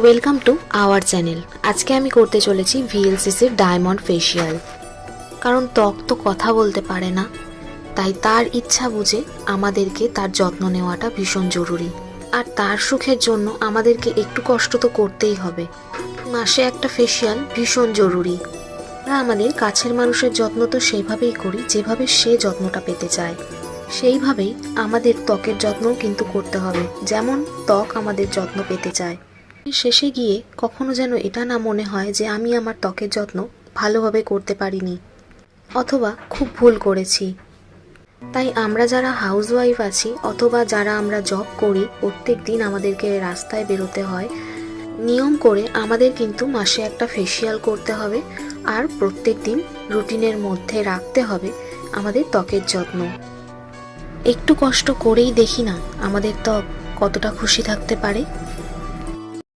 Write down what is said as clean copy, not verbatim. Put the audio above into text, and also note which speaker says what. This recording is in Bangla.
Speaker 1: Welcome to our channel. আজকে আমি করতে চলেছি ভিএলসিসির ডায়মন্ড ফেসিয়াল। কারণ ত্বক তো কথা বলতে পারে না, তাই তার ইচ্ছা বুঝে আমাদেরকে তার যত্ন নেওয়াটা ভীষণ জরুরি। আর তার সুখের জন্য আমাদেরকে একটু কষ্ট তো করতেই হবে। মাসে একটা ফেসিয়াল ভীষণ জরুরি। আমরা আমাদের কাছের মানুষের যত্ন তো সেইভাবেই করি যেভাবে সে যত্নটা পেতে চায়। সেইভাবেই আমাদের ত্বকের যত্নও কিন্তু করতে হবে, যেমন ত্বক আমাদের যত্ন পেতে চায়। শেষে গিয়ে কখনো যেন এটা না মনে হয় যে আমি আমার ত্বকের যত্ন ভালোভাবে করতে পারিনি অথবা খুব ভুল করেছি। তাই আমরা যারা হাউসওয়াইফ আছি অথবা যারা আমরা জব করি, প্রত্যেক দিন আমাদেরকে রাস্তায় বেরোতে হয়, নিয়ম করে আমাদের কিন্তু মাসে একটা ফেসিয়াল করতে হবে। আর প্রত্যেক দিন রুটিনের মধ্যে রাখতে হবে আমাদের ত্বকের যত্ন। একটু কষ্ট করেই দেখি না আমাদের ত্বক কতটা খুশি থাকতে পারে।